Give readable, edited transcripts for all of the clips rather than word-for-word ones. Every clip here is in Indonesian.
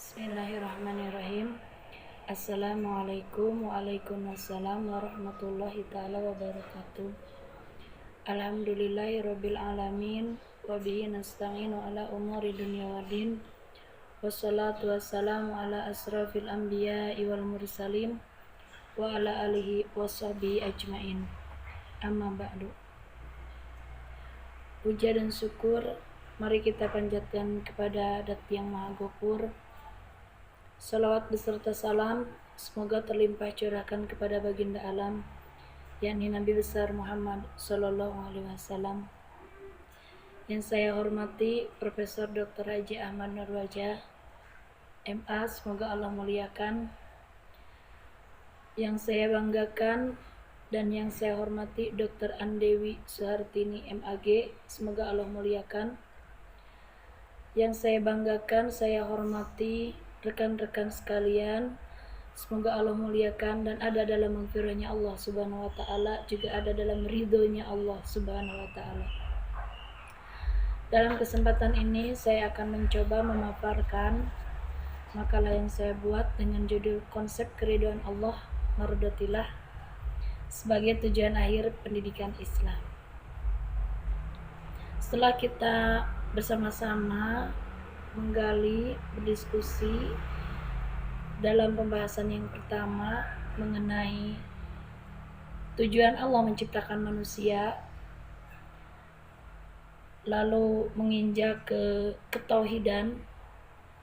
Bismillahirrahmanirrahim. Assalamualaikum waalaikumsalam warahmatullahi ta'ala wabarakatuh. Alhamdulillahirabbil alamin wa bihi nasta'inu ala umuri dunya waddin. Wassalatu wassalamu ala asrafil anbiya'i wal mursalin wa ala alihi washabihi ajmain. Amma ba'du. Puja dan syukur mari kita panjatkan kepada Dat yang Maha Ghafur. Salawat beserta salam semoga terlimpah curahkan kepada baginda alam, yakni Nabi besar Muhammad Sallallahu Alaihi Wasallam. Yang saya hormati Profesor Dr. Haji Ahmad Nurwajah, MA, semoga Allah muliakan. Yang saya banggakan dan yang saya hormati Dr. Andewi Suhartini MAG, semoga Allah muliakan. Yang saya banggakan, saya hormati rekan-rekan sekalian, semoga Allah muliakan dan ada dalam magfirahnya Allah Subhanahu wa taala, juga ada dalam ridhonya Allah Subhanahu wa taala. Dalam kesempatan ini saya akan mencoba memaparkan makalah yang saya buat dengan judul Konsep Keridhaan Allah Mardotillah sebagai tujuan akhir pendidikan Islam. Setelah kita bersama-sama menggali, berdiskusi dalam pembahasan yang pertama mengenai tujuan Allah menciptakan manusia, lalu menginjak ke ketauhidan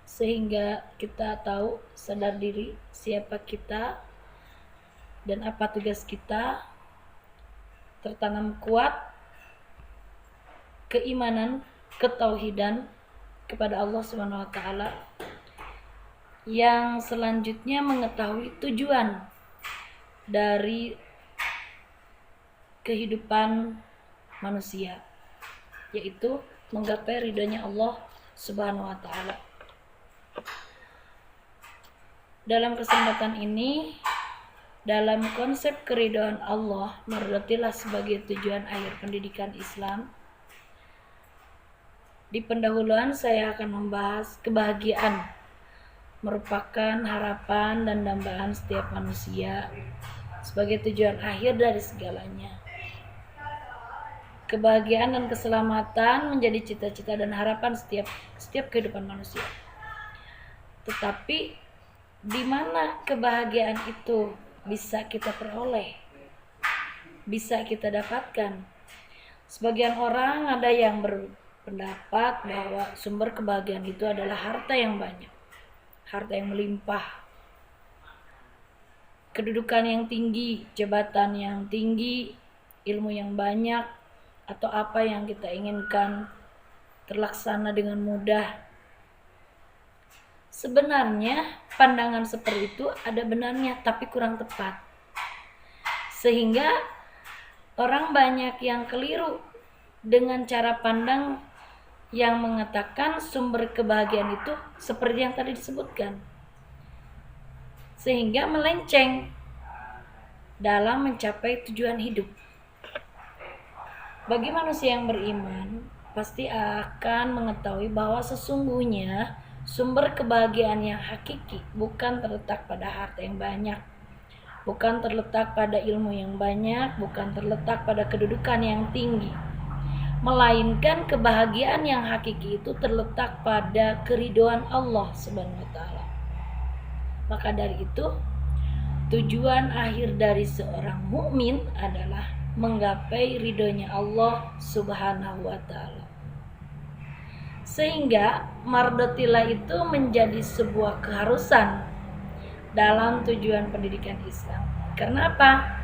sehingga kita tahu, sadar diri siapa kita dan apa tugas kita, tertanam kuat keimanan, ketauhidan kepada Allah Subhanahu wa taala. Yang selanjutnya mengetahui tujuan dari kehidupan manusia, yaitu menggapai ridhonya Allah Subhanahu wa taala. Dalam kesempatan ini, dalam konsep keridhaan Allah mardotillah sebagai tujuan akhir pendidikan Islam, di pendahuluan saya akan membahas kebahagiaan merupakan harapan dan dambaan setiap manusia sebagai tujuan akhir dari segalanya. Kebahagiaan dan keselamatan menjadi cita-cita dan harapan setiap kehidupan manusia. Tetapi di mana kebahagiaan itu bisa kita peroleh, bisa kita dapatkan? Sebagian orang ada yang berpendapat bahwa sumber kebahagiaan itu adalah harta yang banyak, harta yang melimpah, kedudukan yang tinggi, jabatan yang tinggi, ilmu yang banyak, atau apa yang kita inginkan terlaksana dengan mudah. Sebenarnya pandangan seperti itu ada benarnya, tapi kurang tepat. Sehingga orang banyak yang keliru dengan cara pandang yang mengatakan sumber kebahagiaan itu seperti yang tadi disebutkan, sehingga melenceng dalam mencapai tujuan hidup. Bagi manusia yang beriman, pasti akan mengetahui bahwa sesungguhnya sumber kebahagiaan yang hakiki bukan terletak pada harta yang banyak, bukan terletak pada ilmu yang banyak, bukan terletak pada kedudukan yang tinggi, melainkan kebahagiaan yang hakiki itu terletak pada keridhaan Allah Subhanahu wa taala. Maka dari itu, tujuan akhir dari seorang mukmin adalah menggapai ridhonya Allah Subhanahu wa taala. Sehingga mardotillah itu menjadi sebuah keharusan dalam tujuan pendidikan Islam. Karena apa?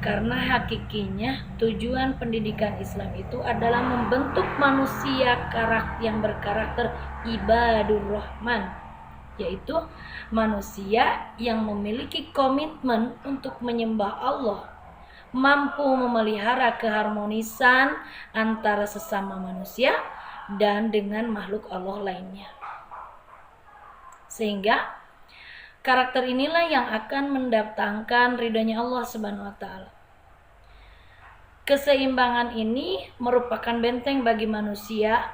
Karena hakikinya tujuan pendidikan Islam itu adalah membentuk manusia yang berkarakter ibadur rahman, yaitu manusia yang memiliki komitmen untuk menyembah Allah, mampu memelihara keharmonisan antara sesama manusia dan dengan makhluk Allah lainnya. Sehingga karakter inilah yang akan mendatangkan ridhonya Allah Subhanahu wa taala. Keseimbangan ini merupakan benteng bagi manusia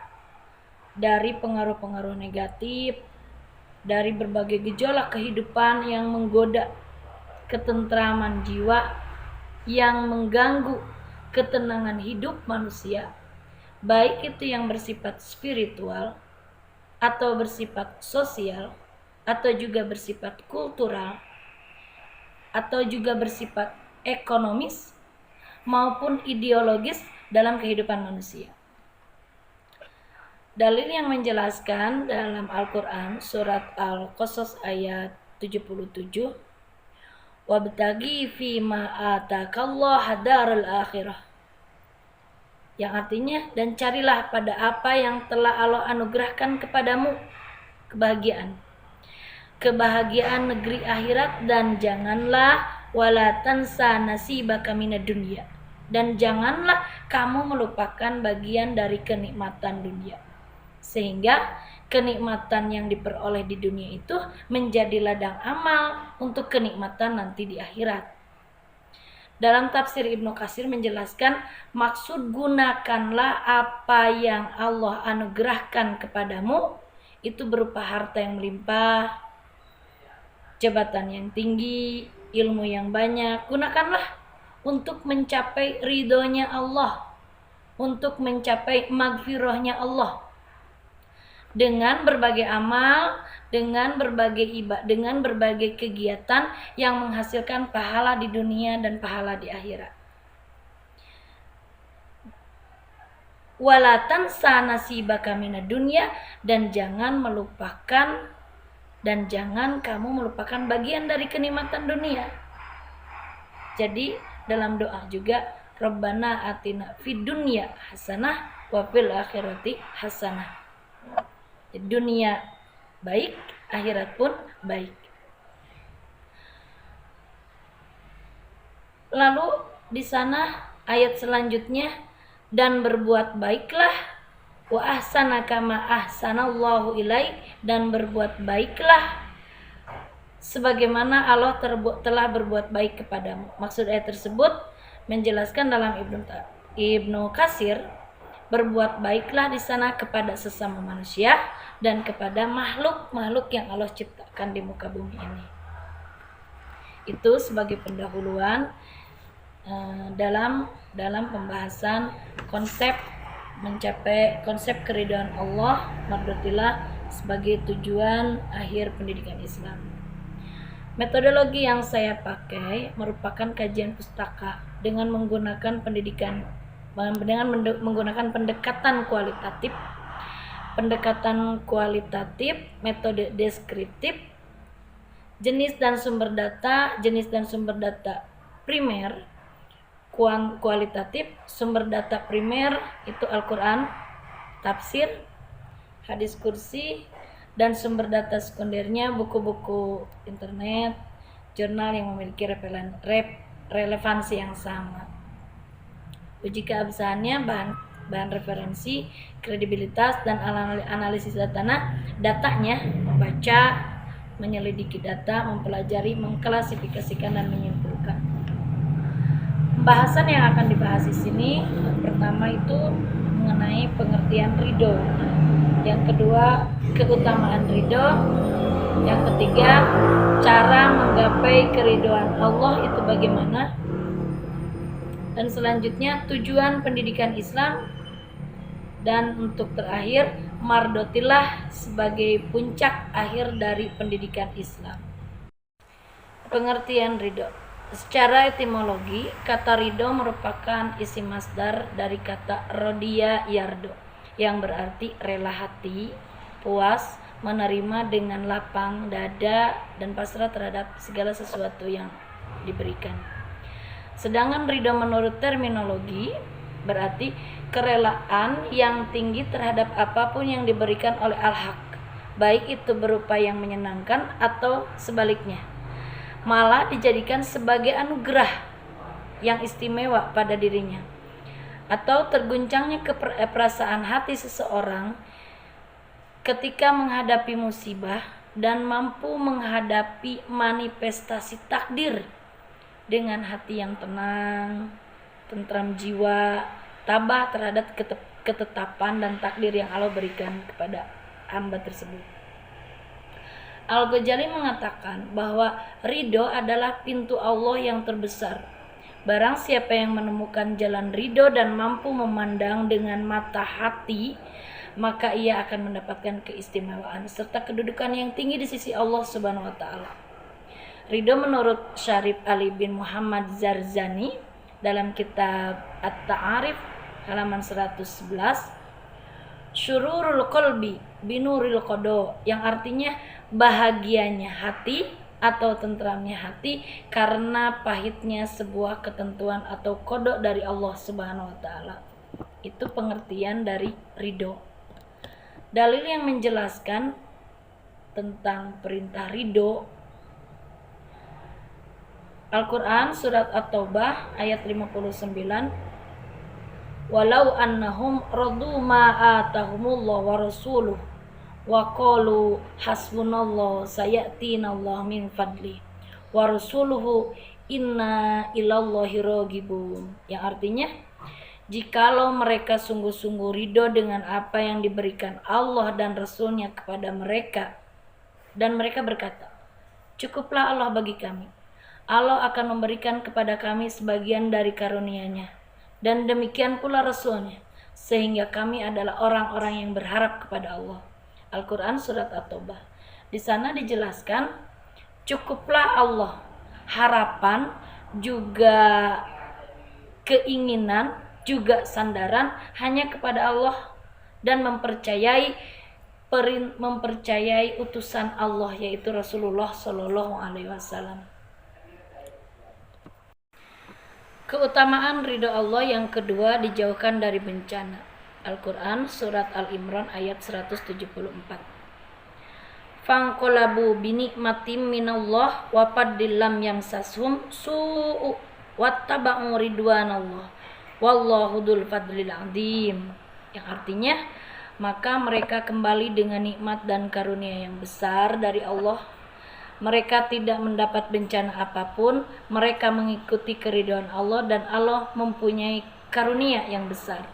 dari pengaruh-pengaruh negatif dari berbagai gejolak kehidupan yang menggoda ketentraman jiwa, yang mengganggu ketenangan hidup manusia, baik itu yang bersifat spiritual atau bersifat sosial atau juga bersifat kultural atau juga bersifat ekonomis maupun ideologis dalam kehidupan manusia. Dalil yang menjelaskan dalam Al-Quran surat Al-Qasas ayat 77, wabtagi fima atakallah darul akhirah, yang artinya dan carilah pada apa yang telah Allah anugerahkan kepadamu kebahagiaan negeri akhirat, dan janganlah wala tansa nasibaka minad dunya, dan janganlah kamu melupakan bagian dari kenikmatan dunia, sehingga kenikmatan yang diperoleh di dunia itu menjadi ladang amal untuk kenikmatan nanti di akhirat. Dalam tafsir Ibnu Katsir menjelaskan, maksud gunakanlah apa yang Allah anugerahkan kepadamu, itu berupa harta yang melimpah, jabatan yang tinggi, ilmu yang banyak. Gunakanlah untuk mencapai ridhonya Allah, untuk mencapai magfirahnya Allah, dengan berbagai amal, dengan berbagai ibadah, dengan berbagai kegiatan yang menghasilkan pahala di dunia dan pahala di akhirat. Wala tansa nasibaka minad dunya, dan jangan kamu melupakan bagian dari kenikmatan dunia. Jadi dalam doa juga, Rabbana atina fid dunya hasanah wa fil akhirati hasanah. Dunia baik, akhirat pun baik. Lalu di sana ayat selanjutnya, dan berbuat baiklah, wa ahsana kama ahsanallahu ilaik, dan berbuat baiklah sebagaimana Allah telah berbuat baik kepadamu. Maksud ayat tersebut menjelaskan dalam Ibnu Katsir, berbuat baiklah di sana kepada sesama manusia dan kepada makhluk-makhluk yang Allah ciptakan di muka bumi ini. Itu sebagai pendahuluan dalam pembahasan konsep keridhaan Allah, mardotillah, sebagai tujuan akhir pendidikan Islam. Metodologi yang saya pakai merupakan kajian pustaka dengan menggunakan pendekatan kualitatif, metode deskriptif, jenis dan sumber data primer, kualitatif, sumber data primer itu Al-Quran, tafsir, hadis kursi, dan sumber data sekundernya buku-buku internet, jurnal yang memiliki relevansi yang sama. Uji keabsahannya bahan referensi, kredibilitas, dan analisis datanya, membaca, menyelidiki data, mempelajari, mengklasifikasikan, dan menyimpulkan. Pembahasan yang akan dibahas di sini, pertama itu mengenai pengertian ridho, yang kedua keutamaan ridho, yang ketiga cara menggapai keridhoan Allah itu bagaimana, dan selanjutnya tujuan pendidikan Islam, dan untuk terakhir mardotillah sebagai puncak akhir dari pendidikan Islam. Pengertian ridho. Secara etimologi, kata ridho merupakan isim masdar dari kata rodiya yardo, yang berarti rela hati, puas, menerima dengan lapang dada, dan pasrah terhadap segala sesuatu yang diberikan. Sedangkan ridho menurut terminologi berarti kerelaan yang tinggi terhadap apapun yang diberikan oleh al-haq, baik itu berupa yang menyenangkan atau sebaliknya, malah dijadikan sebagai anugerah yang istimewa pada dirinya, atau terguncangnya perasaan hati seseorang ketika menghadapi musibah dan mampu menghadapi manifestasi takdir dengan hati yang tenang, tentram jiwa, tabah terhadap ketetapan dan takdir yang Allah berikan kepada hamba tersebut. Al-Ghazali mengatakan bahwa ridho adalah pintu Allah yang terbesar. Barang siapa yang menemukan jalan ridho dan mampu memandang dengan mata hati, maka ia akan mendapatkan keistimewaan serta kedudukan yang tinggi di sisi Allah Subhanahu wa taala. Ridho menurut Syarif Ali bin Muhammad Zarzani dalam kitab At-Ta'arif halaman 111, syururul qalbi binuril qada, yang artinya bahagianya hati atau tentramnya hati karena pahitnya sebuah ketentuan atau kodok dari Allah Subhanahu wa taala. Itu pengertian dari ridho. Dalil yang menjelaskan tentang perintah ridho, Al-Quran surat At-Taubah ayat 59, walau annahum radu ma atahumullah wa rasuluh wa qalu hasbunallah sayatinallah min fadli wa rasuluhu inna ilallahi ragibun, yang artinya jikalau mereka sungguh-sungguh ridho dengan apa yang diberikan Allah dan Rasulnya kepada mereka, dan mereka berkata, cukuplah Allah bagi kami, Allah akan memberikan kepada kami sebagian dari karunia-Nya, dan demikian pula Rasulnya, sehingga kami adalah orang-orang yang berharap kepada Allah. Al-Quran surat At-Taubah. Di sana dijelaskan, cukuplah Allah, harapan juga keinginan juga sandaran hanya kepada Allah, dan mempercayai utusan Allah yaitu Rasulullah Shallallahu Alaihi Wasallam. Keutamaan ridho Allah yang kedua, dijauhkan dari bencana. Al-Quran surat Al-Imran ayat 174. Fangqolabu binikmatim minallah wa fadillam yamsashum su'u wattaba'u ridwanallah wallahu dzul fadlil adzim, yang artinya maka mereka kembali dengan nikmat dan karunia yang besar dari Allah. Mereka tidak mendapat bencana apapun, mereka mengikuti keridhaan Allah dan Allah mempunyai karunia yang besar.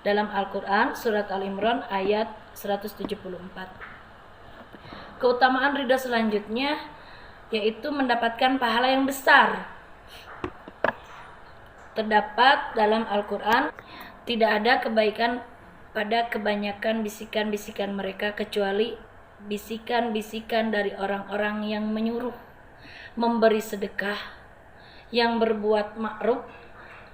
Dalam Al-Quran surat Al-Imran ayat 174. Keutamaan ridha selanjutnya yaitu mendapatkan pahala yang besar. Terdapat dalam Al-Quran, tidak ada kebaikan pada kebanyakan bisikan-bisikan mereka kecuali bisikan-bisikan dari orang-orang yang menyuruh, memberi sedekah, yang berbuat ma'ruf,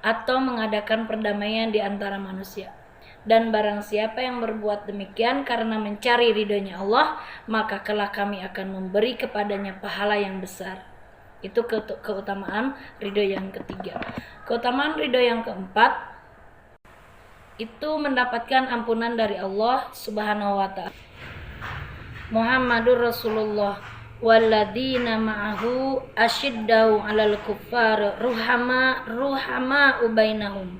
atau mengadakan perdamaian di antara manusia. Dan barang siapa yang berbuat demikian karena mencari ridhonya Allah, maka kelak kami akan memberi kepadanya pahala yang besar. Itu keutamaan ridho yang ketiga. Keutamaan ridho yang keempat, itu mendapatkan ampunan dari Allah Subhanahu wa ta'ala. Muhammadur Rasulullah walladzina ma'ahu asyiddau 'alal kuffar ruhama bainahum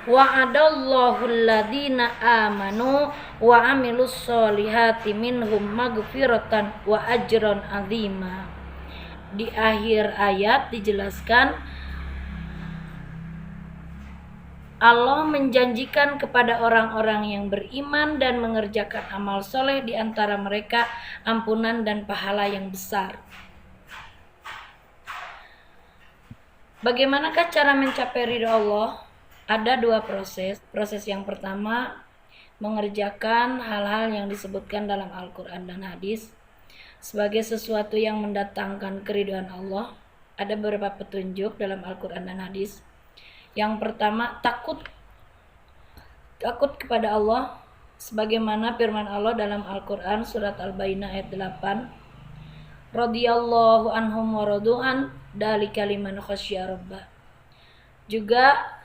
wa'adallahu alladzina amanu wa 'amilus solihati minhum maghfiratan wa ajran 'azima. Di akhir ayat dijelaskan Allah menjanjikan kepada orang-orang yang beriman dan mengerjakan amal soleh di antara mereka ampunan dan pahala yang besar. Bagaimanakah cara mencapai ridho Allah? Ada dua proses. Proses yang pertama, mengerjakan hal-hal yang disebutkan dalam Al-Quran dan hadis sebagai sesuatu yang mendatangkan keridhaan Allah. Ada beberapa petunjuk dalam Al-Quran dan hadis. Yang pertama, takut kepada Allah, sebagaimana firman Allah dalam Al-Quran surat Al-Baqarah ayat 8, radhiyallahu anhum wa radu'an dzalika liman khasyya rabbah. Juga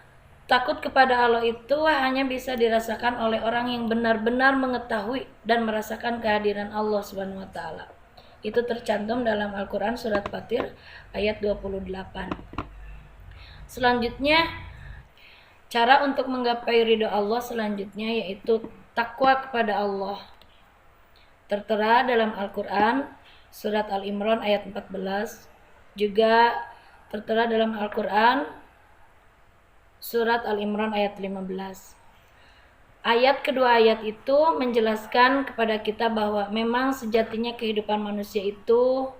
takut kepada Allah itu hanya bisa dirasakan oleh orang yang benar-benar mengetahui dan merasakan kehadiran Allah Subhanahu wa taala. Itu tercantum dalam Al-Quran surat Fatir ayat 28. Selanjutnya, cara untuk menggapai ridho Allah selanjutnya yaitu takwa kepada Allah. Tertera dalam Al-Quran surat Al-Imran ayat 14, juga tertera dalam Al-Quran surat Al-Imran ayat 15. Kedua ayat itu menjelaskan kepada kita bahwa memang sejatinya kehidupan manusia itu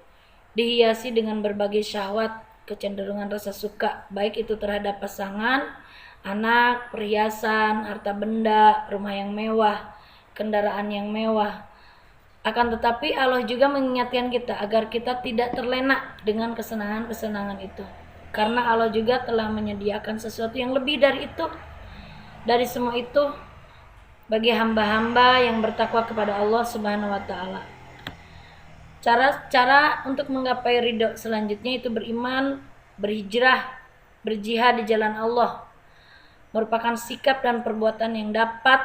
dihiasi dengan berbagai syahwat, kecenderungan rasa suka, baik itu terhadap pasangan, anak, perhiasan, harta benda, rumah yang mewah, kendaraan yang mewah. Akan tetapi Allah juga mengingatkan kita agar kita tidak terlena dengan kesenangan-kesenangan itu. Karena Allah juga telah menyediakan sesuatu yang lebih dari itu. Dari semua itu bagi hamba-hamba yang bertakwa kepada Allah Subhanahu wa taala. Cara untuk menggapai ridho selanjutnya itu beriman, berhijrah, berjihad di jalan Allah. Merupakan sikap dan perbuatan yang dapat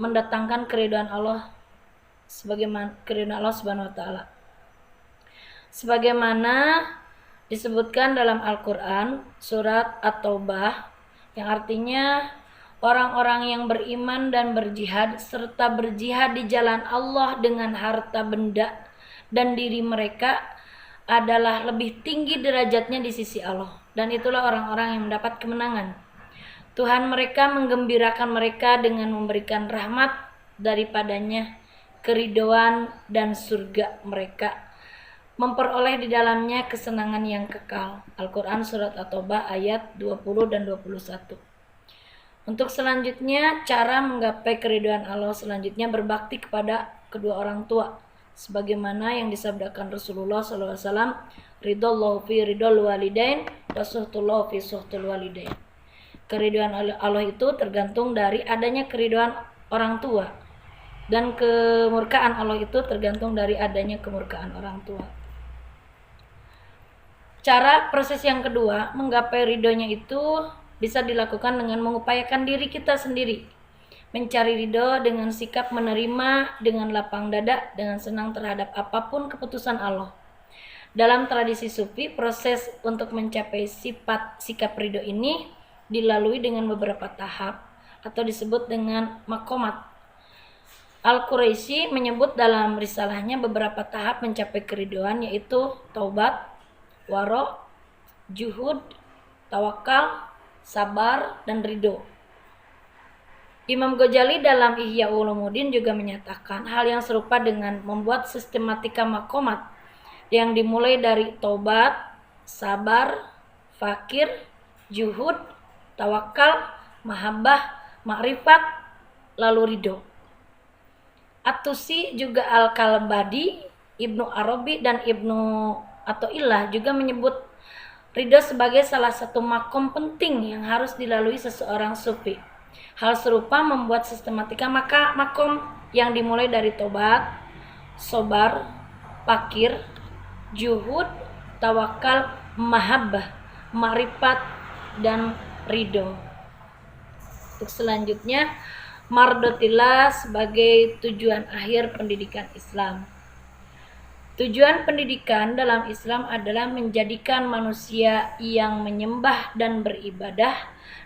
mendatangkan keridhaan Allah sebagaimana keridhaan Allah Subhanahu wa taala. Sebagaimana disebutkan dalam Al-Qur'an surat At-Taubah yang artinya orang-orang yang beriman dan berjihad serta berjihad di jalan Allah dengan harta benda dan diri mereka adalah lebih tinggi derajatnya di sisi Allah, dan itulah orang-orang yang mendapat kemenangan. Tuhan mereka menggembirakan mereka dengan memberikan rahmat daripadanya, keridhaan dan surga mereka, memperoleh di dalamnya kesenangan yang kekal. Al-Quran surat At-Taubah ayat 20 dan 21. Untuk selanjutnya, cara menggapai keridhaan Allah selanjutnya berbakti kepada kedua orang tua, sebagaimana yang disabdakan Rasulullah SAW, ridallahu fi ridal walidain wa suhtullahu fi suhtul walidain. Keridhaan Allah itu tergantung dari adanya keridhaan orang tua, dan kemurkaan Allah itu tergantung dari adanya kemurkaan orang tua. Proses yang kedua menggapai ridhonya itu bisa dilakukan dengan mengupayakan diri kita sendiri, mencari ridho dengan sikap menerima dengan lapang dada, dengan senang terhadap apapun keputusan Allah. Dalam tradisi Sufi, proses untuk mencapai sikap ridho ini dilalui dengan beberapa tahap atau disebut dengan makomat. Al-Quraisy menyebut dalam risalahnya beberapa tahap mencapai keridhoan, yaitu taubat, waro, juhud, tawakal, sabar, dan ridho. Imam Ghazali dalam Ihya Ulumuddin juga menyatakan hal yang serupa dengan membuat sistematika makomat yang dimulai dari taubat, sabar, fakir, juhud, tawakal, mahabbah, makrifat, lalu ridho. At-Tusi juga Al-Kalbadi, Ibnu Arabi, dan Ibnu Athaillah juga menyebut ridho sebagai salah satu makom penting yang harus dilalui seseorang sufi. Hal serupa membuat sistematika makom yang dimulai dari tobat, sobar, fakir, juhud, tawakal, mahabbah, ma'rifat, dan ridho. Untuk selanjutnya, mardotillah sebagai tujuan akhir pendidikan Islam. Tujuan pendidikan dalam Islam adalah menjadikan manusia yang menyembah dan beribadah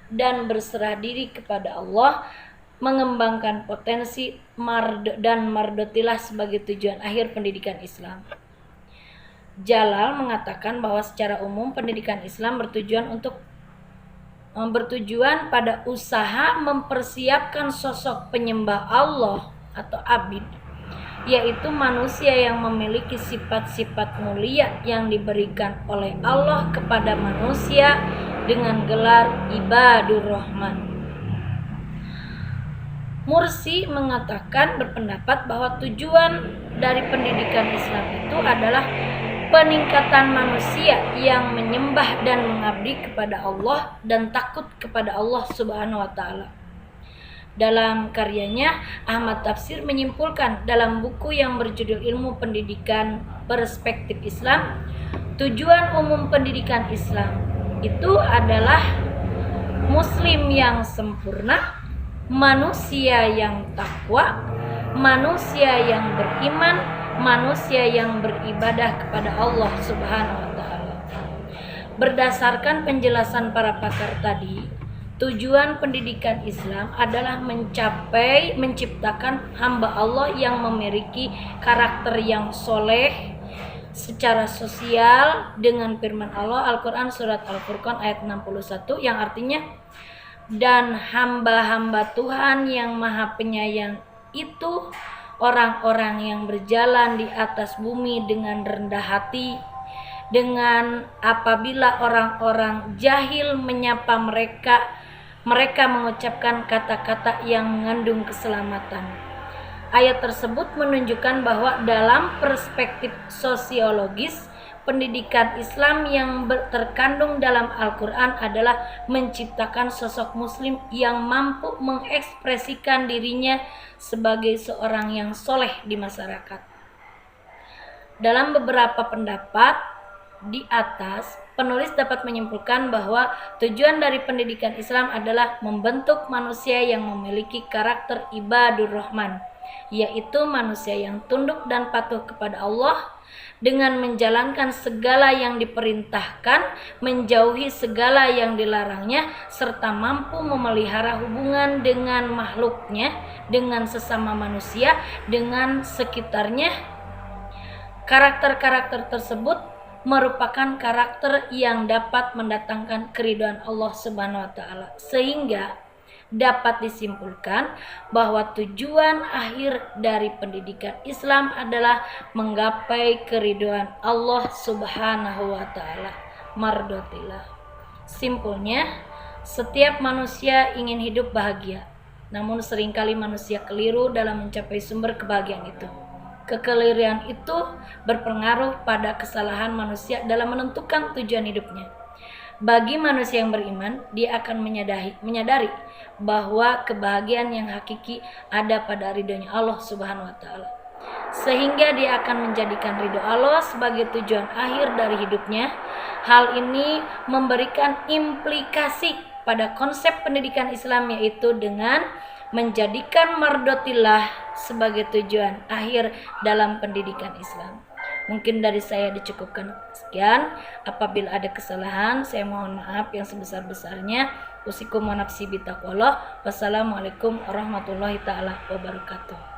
dan berserah diri kepada Allah, mengembangkan potensi dan mardotillah sebagai tujuan akhir pendidikan Islam. Jalal mengatakan bahwa secara umum pendidikan Islam bertujuan pada usaha mempersiapkan sosok penyembah Allah atau abid, yaitu manusia yang memiliki sifat-sifat mulia yang diberikan oleh Allah kepada manusia dengan gelar Ibadur Rahman. Mursi berpendapat bahwa tujuan dari pendidikan Islam itu adalah peningkatan manusia yang menyembah dan mengabdi kepada Allah dan takut kepada Allah Subhanahu wa taala. Dalam karyanya, Ahmad Tafsir menyimpulkan dalam buku yang berjudul Ilmu Pendidikan Perspektif Islam, tujuan umum pendidikan Islam itu adalah muslim yang sempurna, manusia yang takwa, manusia yang beriman, manusia yang beribadah kepada Allah Subhanahu wa taala. Berdasarkan penjelasan para pakar tadi, tujuan pendidikan Islam adalah menciptakan hamba Allah yang memiliki karakter yang soleh secara sosial dengan firman Allah Al-Quran surat Al-Furqan ayat 61 yang artinya dan hamba-hamba Tuhan yang Maha Penyayang itu orang-orang yang berjalan di atas bumi dengan rendah hati, dengan apabila orang-orang jahil menyapa mereka, mereka mengucapkan kata-kata yang mengandung keselamatan. Ayat tersebut menunjukkan bahwa dalam perspektif sosiologis, pendidikan Islam yang terkandung dalam Al-Quran adalah menciptakan sosok muslim yang mampu mengekspresikan dirinya sebagai seorang yang soleh di masyarakat. Dalam beberapa pendapat di atas, penulis dapat menyimpulkan bahwa tujuan dari pendidikan Islam adalah membentuk manusia yang memiliki karakter ibadur rahman, yaitu manusia yang tunduk dan patuh kepada Allah dengan menjalankan segala yang diperintahkan, menjauhi segala yang dilarangnya, serta mampu memelihara hubungan dengan makhluknya, dengan sesama manusia, dengan sekitarnya. Karakter-karakter tersebut merupakan karakter yang dapat mendatangkan keridhaan Allah Subhanahu wa taala, sehingga dapat disimpulkan bahwa tujuan akhir dari pendidikan Islam adalah menggapai keridhaan Allah Subhanahu wa taala, mardotillah. Simpulnya, setiap manusia ingin hidup bahagia, namun seringkali manusia keliru dalam mencapai sumber kebahagiaan itu. Kekeliruan itu berpengaruh pada kesalahan manusia dalam menentukan tujuan hidupnya. Bagi manusia yang beriman, dia akan menyadari bahwa kebahagiaan yang hakiki ada pada ridhonya Allah Subhanahu wa taala. Sehingga dia akan menjadikan ridho Allah sebagai tujuan akhir dari hidupnya. Hal ini memberikan implikasi pada konsep pendidikan Islam, yaitu dengan menjadikan mardotillah sebagai tujuan akhir dalam pendidikan Islam. Mungkin dari saya dicukupkan sekian. Apabila ada kesalahan, saya mohon maaf yang sebesar-besarnya. Usikum wa nafsi bitaqwallah. Wassalamualaikum warahmatullahi taala wabarakatuh.